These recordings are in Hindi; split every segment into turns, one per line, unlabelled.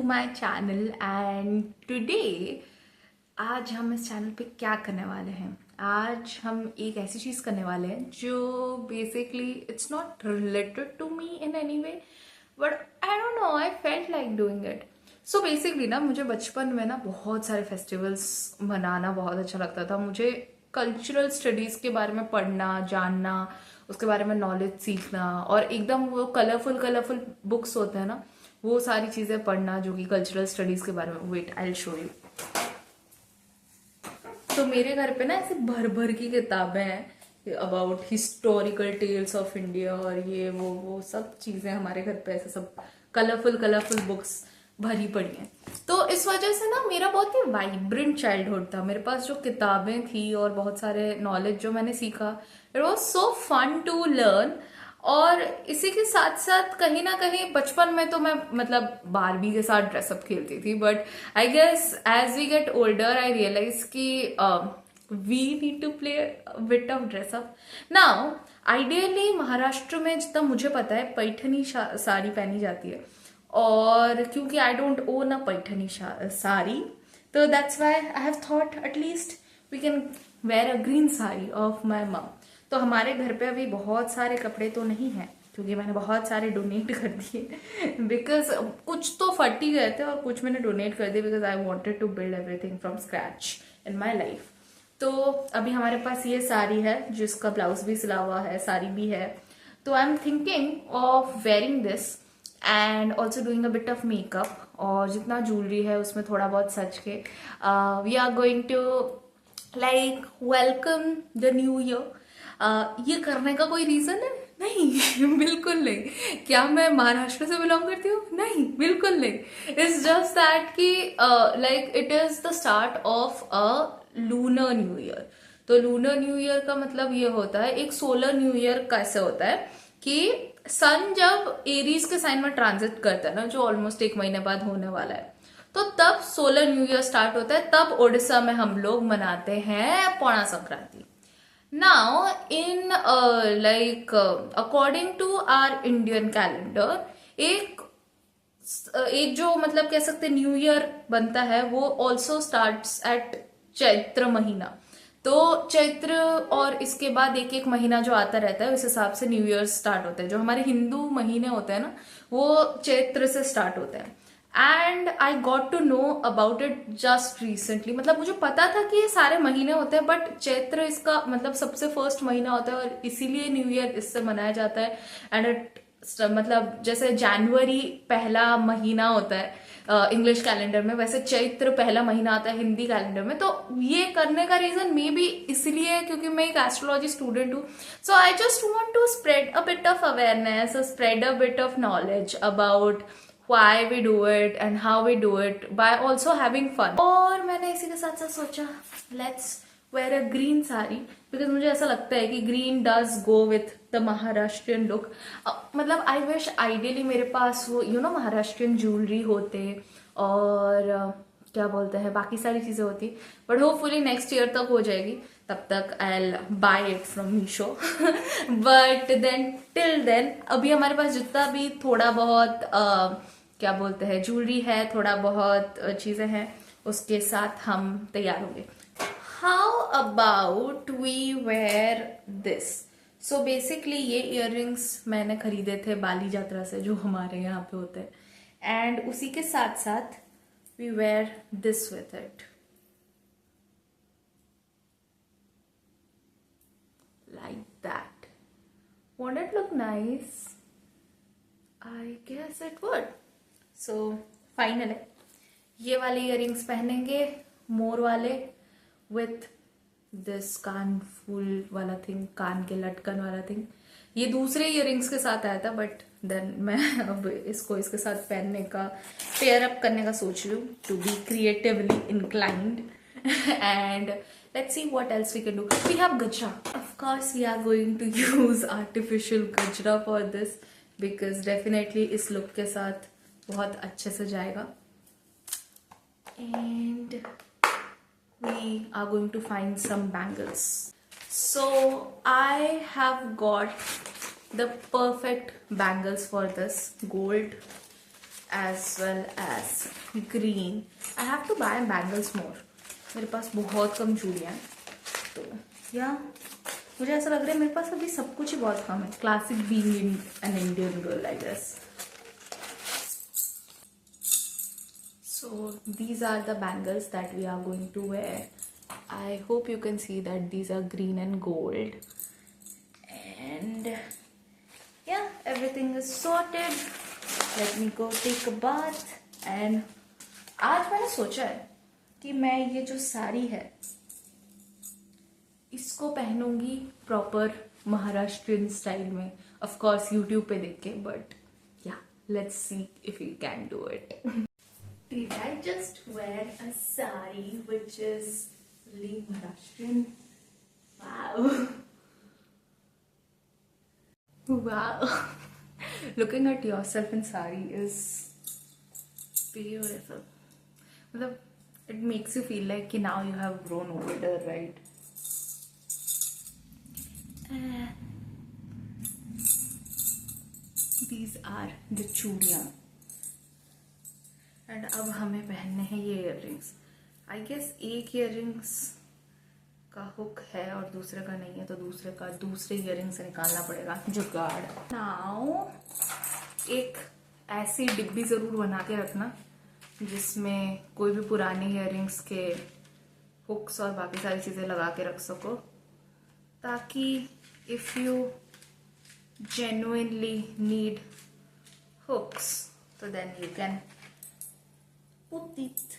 माय चैनल एंड टुडे आज हम इस चैनल पे क्या करने वाले हैं। आज हम एक ऐसी चीज़ करने वाले हैं जो basically it's not related to me in any way, but I don't know, I felt like doing it. So basically ना, मुझे बचपन में ना बहुत सारे फेस्टिवल्स मनाना बहुत अच्छा लगता था। मुझे कल्चरल स्टडीज़ के बारे में पढ़ना, जानना, उसके बारे में नॉलेज सीखना, और एकदम वो कलरफुल कलरफुल बुक्स होते हैं ना, वो सारी चीज़ें पढ़ना जो कि कल्चरल स्टडीज़ के बारे में। Wait, I will show you. तो मेरे घर पे ना ऐसे भर भर की किताबें हैं about historical tales of India, और ये वो सब चीज़ें हमारे घर पे ऐसे सब कलरफुल कलरफुल बुक्स भरी पड़ी हैं। तो इस वजह से ना मेरा बहुत ही वाइब्रेंट चाइल्डहुड था। मेरे पास जो किताबें थी और बहुत सारे नॉलेज जो मैंने सीखा, it was so fun to learn. और इसी के साथ साथ कहीं ना कहीं बचपन में तो मैं मतलब बारबी के साथ ड्रेसअप खेलती थी, but I guess as we get older I realise कि we need to play bit of dress up now. Ideally Maharashtra में जितना मुझे पता है पैठनी साड़ी पहनी जाती है, और क्योंकि I don't own a Paithani sari, तो that's why I have thought at least we can wear a green sari of my mum. तो हमारे घर पे अभी बहुत सारे कपड़े तो नहीं हैं क्योंकि मैंने बहुत सारे डोनेट कर दिए बिकॉज कुछ तो फट ही गए थे और कुछ मैंने डोनेट कर दिए because I wanted to build everything from scratch in my life. तो अभी हमारे पास ये साड़ी है जिसका ब्लाउज भी सिला हुआ है, साड़ी भी है। तो I am thinking of wearing this and also doing a bit of makeup, और जितना ज्वेलरी है उसमें थोड़ा बहुत सच के we are going to like welcome the new year. ये करने का कोई रीजन है? नहीं बिल्कुल नहीं। क्या मैं महाराष्ट्र से बिलोंग करती हूँ? नहीं, बिल्कुल नहीं। इट्स जस्ट दैट कि like it is the start of a lunar new year. तो लूनर न्यू ईयर का मतलब ये होता है, एक सोलर न्यू ईयर कैसे होता है कि सन जब एरीज के साइन में ट्रांजिट करता है ना, जो ऑलमोस्ट एक महीने बाद होने वाला है, तो तब सोलर न्यू ईयर स्टार्ट होता है। तब उड़ीसा में हम लोग मनाते हैं पौना Sankranti. Now, in according to our Indian calendar, एक एक जो मतलब कह सकते न्यू ईयर बनता है वो ऑल्सो स्टार्ट्स एट चैत्र महीना। तो चैत्र और इसके बाद एक एक महीना जो आता रहता है उस हिसाब से न्यू ईयर स्टार्ट होता है। जो हमारे हिंदू महीने होते हैं ना, वो चैत्र से स्टार्ट होते हैं। And I got to know about it just recently. मतलब मुझे पता था कि ये सारे महीने होते हैं, बट चैत्र इसका मतलब सबसे फर्स्ट महीना होता है और इसीलिए न्यू ईयर इससे मनाया जाता है। एंड इट मतलब जैसे जनवरी पहला महीना होता है इंग्लिश कैलेंडर में, वैसे चैत्र पहला महीना आता है हिंदी कैलेंडर में। तो ये करने का रीजन मे बी इसलिए है क्योंकि मैं एक एस्ट्रोलॉजी स्टूडेंट हूँ। So I just want to spread a bit of awareness, spread a bit of knowledge about why we do it and how we do it by also having fun। और मैंने इसी के साथ साथ सोचा let's wear a green sari, because मुझे ऐसा लगता है कि green does go with the Maharashtrian look। मतलब I wish ideally मेरे पास वो महाराष्ट्रियन ज्वेलरी होते और क्या बोलते हैं बाकी सारी चीजें होती, बट होपफुली नेक्स्ट ईयर तक हो जाएगी। तब तक I buy it from Meesho but then till then अभी हमारे पास जितना भी थोड़ा बहुत क्या बोलते हैं ज्वेलरी है, थोड़ा बहुत चीजें हैं, उसके साथ हम तैयार होंगे। How about we wear this. So basically ये इयररिंग्स मैंने खरीदे थे बाली यात्रा से, जो हमारे यहाँ पे होते हैं, एंड उसी के साथ साथ we wear this with it like that। Won't it look nice? I guess it would। So finally ये वाले इयररिंग्स पहनेंगे, मोर वाले, विथ दिस कान फूल वाला थिंग, कान के लटकन वाला थिंग। ये दूसरे इयररिंग्स के साथ आया था, बट देन मैं अब इसको इसके साथ पहनने का, पेयर अप करने का सोच रही हूँ, to be creatively inclined and let's see what else we can do। We have gajra, of course we are going to use artificial gajra for this because definitely इस लुक के साथ बहुत अच्छे से जाएगा। And we are going to find some bangles। So I have got the perfect bangles for this, gold as well as green. I have to buy bangles more. मेरे पास बहुत कम चूड़ियाँ हैं, तो या मुझे ऐसा लग रहा है मेरे पास अभी सब कुछ ही बहुत कम है. Classic being an Indian girl, I guess. So these are the bangles that we are going to wear. I hope you can see that these are green and gold. And yeah, everything is sorted. Let me go take a bath. And आज मैंने सोचा है कि मैं ये जो साड़ी है इसको पहनूंगी प्रॉपर महाराष्ट्रियन स्टाइल में. ऑफ कोर्स यूट्यूब पे देख के, बट या let's see if you can do it. Did I just wear a sari which is really Maharashtrian? Wow. Wow. Looking at yourself in sari is beautiful. मतलब, it makes you feel like कि now you have grown older, right? These are the चूड़ियाँ. एंड अब हमें पहनने हैं ये इयररिंग्स. आई गेस एक इयररिंग्स का हुक है और दूसरे का नहीं है, तो दूसरे इयररिंग से निकालना पड़ेगा जुगाड़. नाउ एक ऐसी डिब्बी जरूर बना के रखना जिसमें कोई भी पुराने इयररिंग्स के हुक्स और बाकी सारी चीजें लगा के रख सको, ताकि if you genuinely need hooks तो then you can put it.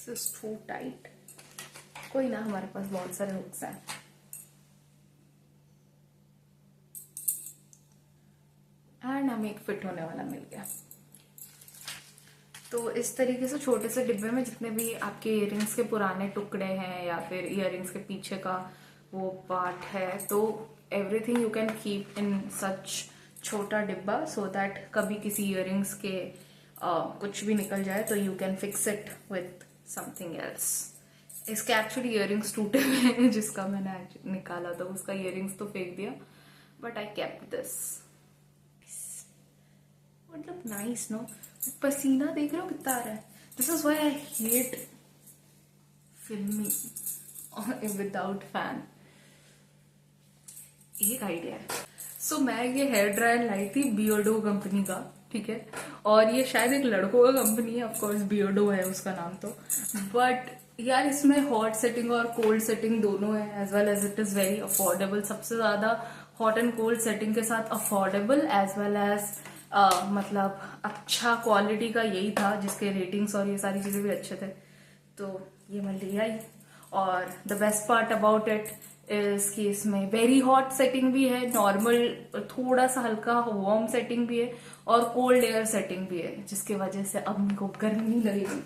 This is too tight. कोई ना, हमारे पास बहुत सारे हुक्स हैं. एंड हमें एक फिट होने वाला मिल गया. तो इस तरीके से छोटे से डिब्बे में जितने भी आपके इयररिंग्स के पुराने टुकड़े हैं या फिर इयररिंग्स के पीछे का वो पार्ट है, तो everything you can keep in such छोटा डिब्बा, सो दैट कभी किसी इयररिंग्स के कुछ भी निकल जाए तो you can fix it with something else. इसके एक्चुअली इयररिंग्स टूटे हुए हैं जिसका मैंने निकाला था, उसका इयररिंग्स तो फेंक दिया, बट आई केप्ट दिस. मतलब नाइस नो. पसीना देख रहे हो कितना आ रहा है. This is why I hate filming without fan. एक आइडिया है. सो मैं ये हेयर ड्रायर लाई थी बियर्डो कंपनी का, ठीक है, और ये शायद एक लड़कों का कंपनी है, ऑफकोर्स बियर्डो है उसका नाम तो, बट यार इसमें हॉट सेटिंग और कोल्ड सेटिंग दोनों है, as well as it is very affordable. सबसे ज्यादा हॉट एंड कोल्ड सेटिंग के साथ अफोर्डेबल एज वेल एज मतलब अच्छा क्वालिटी का यही था, जिसके रेटिंग्स और ये सारी चीजें भी अच्छे थे, तो ये मैं ले आई. और the best part about it is कि इसमें वेरी हॉट सेटिंग भी है, नॉर्मल थोड़ा सा हल्का वार्म सेटिंग भी है, और कोल्ड एयर सेटिंग भी है, जिसकी वजह से अब मेरे को गर्मी नहीं लगेगी.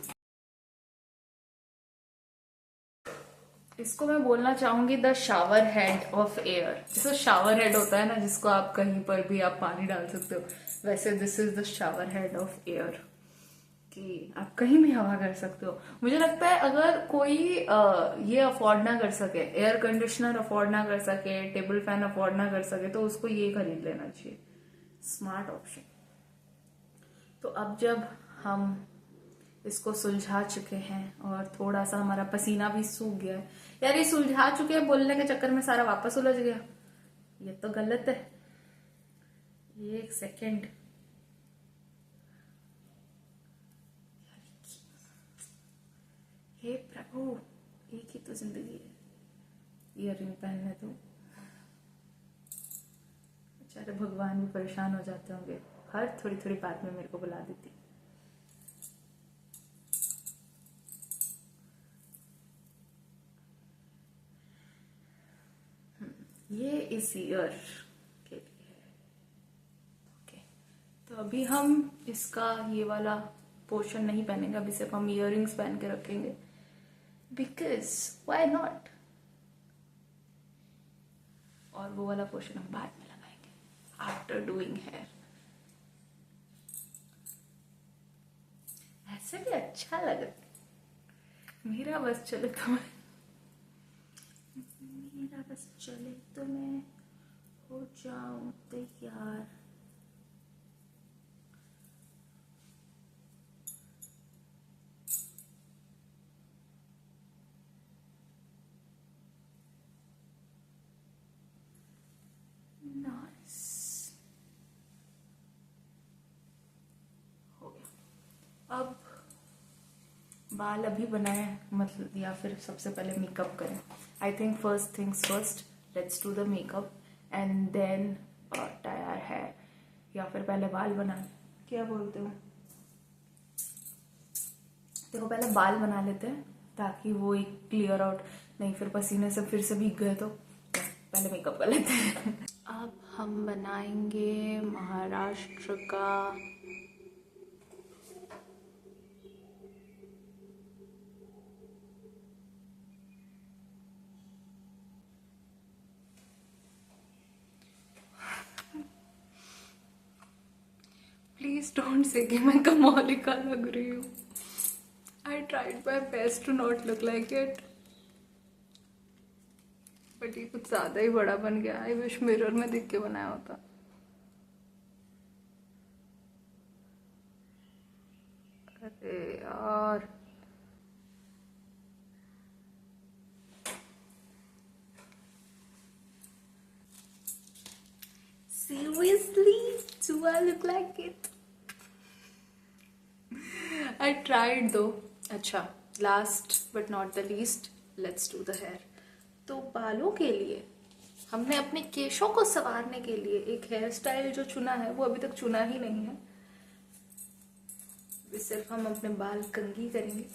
इसको मैं बोलना चाहूंगी the shower head of air. जैसे शावर हेड होता है ना, जिसको आप कहीं पर भी आप पानी डाल सकते हो, वैसे this is the shower head of air, कि आप कहीं भी हवा कर सकते हो. मुझे लगता है अगर कोई ये अफोर्ड ना कर सके, एयर कंडीशनर अफोर्ड ना कर सके, टेबल फैन अफोर्ड ना कर सके, तो उसको ये खरीद लेना चाहिए. Smart option. तो अब जब हम इसको सुलझा चुके हैं और थोड़ा सा हमारा पसीना भी सूख गया है, यार ये सुलझा चुके हैं बोलने के चक्कर में सारा वापस उलझ गया, ये तो गलत है. एक सेकेंड. हे प्रभु, एक ही तो जिंदगी है, ईयररिंग पहनने दो. बेचारे भगवान भी परेशान हो जाते होंगे, हर थोड़ी थोड़ी बात में मेरे को बुला देती. ये इस ईयर के लिए है. ओके, तो अभी हम इसका ये वाला पोर्शन नहीं पहनेंगे, अभी सिर्फ हम इयररिंग्स पहन के रखेंगे, बिकॉज व्हाई नॉट. और वो वाला पोर्शन हम बाद में लगाएंगे आफ्टर डूइंग हेयर। ऐसे भी अच्छा लग रहा है। मेरा बस चले तो मैं हो जाऊं तैयार। नाइस, हो गया। अब बाल अभी बनाए मतलब, या फिर सबसे पहले मेकअप करें? I think first things first, let's do the makeup and then tie our hair, या फिर पहले बाल बनाए, क्या बोलते हो? देखो पहले बाल बना लेते हैं ताकि वो एक क्लियर आउट, नहीं फिर पसीने से फिर से भीग गए तो पहले मेकअप कर लेते हैं। अब हम बनाएंगे महाराष्ट्र का प्लीज डोंट से कि मैं कमौलिका लग रही हूँ। I tried my best to not look like it, but ये कुछ ज्यादा ही बड़ा बन गया। आई विश मिरर में देख के बनाया होता। अरे यार, seriously, do I look like it? I tried though. अच्छा, last but not the least, let's do the hair. तो बालों के लिए हमने अपने केशों को संवारने के लिए एक हेयर स्टाइल जो चुना है वो अभी तक चुना ही नहीं है। सिर्फ हम अपने बाल कंघी करेंगे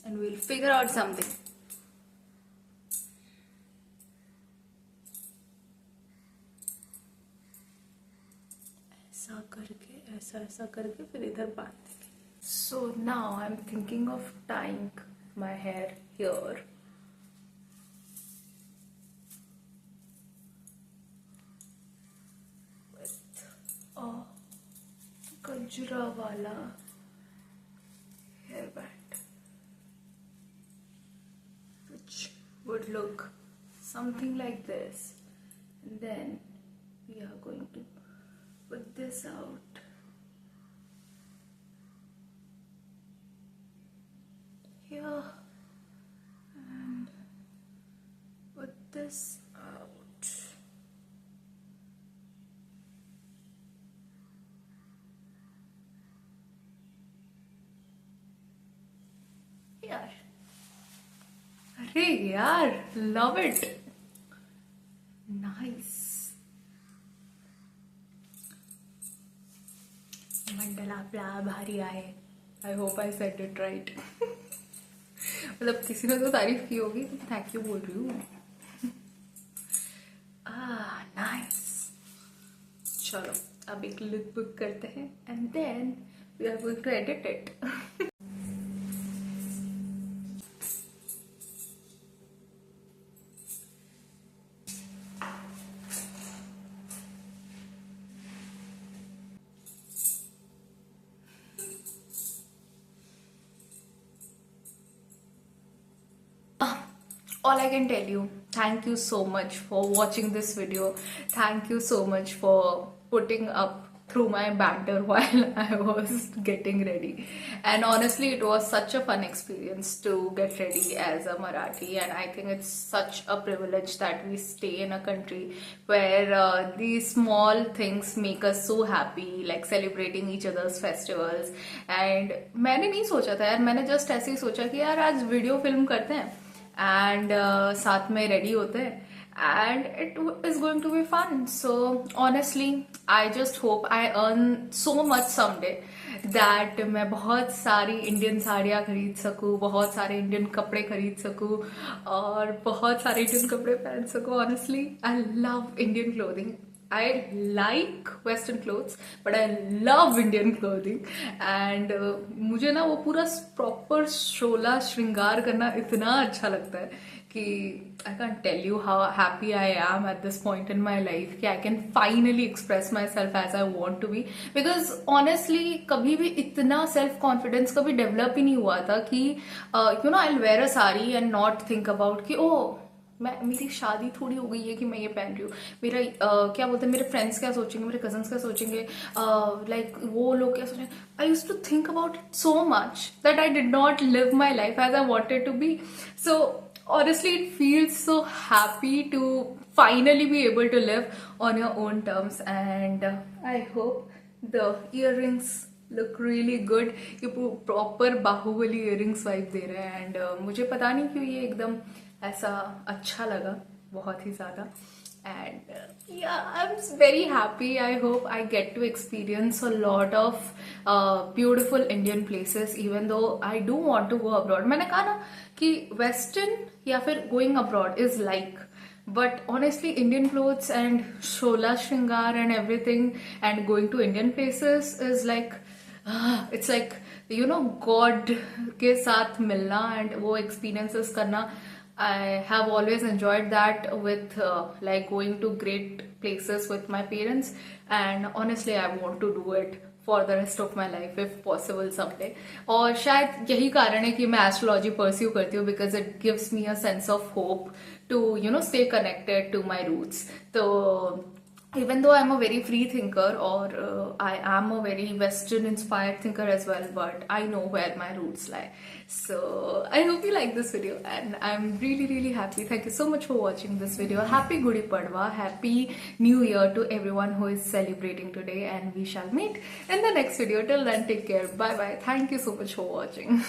and we'll figure out something. ऐसा करके, ऐसा ऐसा करके फिर इधर बांध देंगे। So now I'm thinking of tying my hair here. With a gajra wala hairband, which would look something like this. And then we are going to put this out. Here and put this out. Here. अरे यार, love it. Nice. मंडला प्ला भारी आए। I hope I said it right. मतलब किसी ने तो तारीफ की होगी तो थैंक यू बोल रही हूँ। नाइस। चलो अब एक लुक बुक करते हैं and then we are going to edit it. All I can tell you, thank you so much for watching this video. Thank you so much for putting up through my banter while I was getting ready. And honestly, it was such a fun experience to get ready as a Marathi. And I think it's such a privilege that we stay in a country where these small things make us so happy, like celebrating each other's festivals. And मैंने नहीं सोचा था यार, मैंने just ऐसे ही सोचा कि यार आज वीडियो फिल्म करते हैं एंड साथ में रेडी होते हैं and it is going to be fun. So honestly, I just hope I earn so much someday that मैं बहुत सारी इंडियन साड़ियाँ खरीद सकूँ, बहुत सारे इंडियन कपड़े खरीद सकूँ और बहुत सारे इंडियन कपड़े पहन सकूँ. Honestly, I love Indian clothing. I like Western clothes, but I love Indian clothing. And मुझे ना वो पूरा प्रॉपर शोला श्रृंगार करना इतना अच्छा लगता है कि कि I can't tell you how happy I am at this point in my life कि I can finally express myself as I want to be, because honestly कभी भी इतना self confidence कभी develop ही नहीं हुआ था कि I'll wear a sari and not think about कि मेरी शादी थोड़ी हो गई है कि मैं ये पहन रही हूँ, मेरा क्या बोलते हैं, मेरे फ्रेंड्स क्या सोचेंगे, मेरे कजन्स क्या सोचेंगे, लाइक वो लोग क्या सोचेंगे. I use to think about it so much that I did not live my life as I wanted to be. So honestly it feels so happy to finally be able to live on your own terms, and I hope the earrings look really good. ये प्रॉपर बाहुबली earrings vibe दे रहे हैं, and मुझे पता नहीं क्यों ये एकदम ऐसा अच्छा लगा बहुत ही ज्यादा. And yeah, I'm very happy. I hope I get to experience a lot of beautiful Indian places, even though I do want to go abroad. मैंने कहा ना कि western या फिर going abroad is like, but honestly Indian clothes and shola shringar and everything and going to Indian places is like it's like God के साथ मिलना and वो experiences करना. I have always enjoyed that with like going to great places with my parents, and honestly I want to do it for the rest of my life if possible someday. और शायद यही कारण है कि मैं एस्ट्रोलॉजी परस्यू करती हूँ, because it gives me a sense of hope to stay connected to my roots. तो even though I'm a very free thinker, or I am a very Western inspired thinker as well, but I know where my roots lie. So I hope you like this video, and I'm really really happy. Thank you so much for watching this video. Happy Gudi Padwa, happy New Year to everyone who is celebrating today, and we shall meet in the next video. Till then, take care. Bye bye. Thank you so much for watching.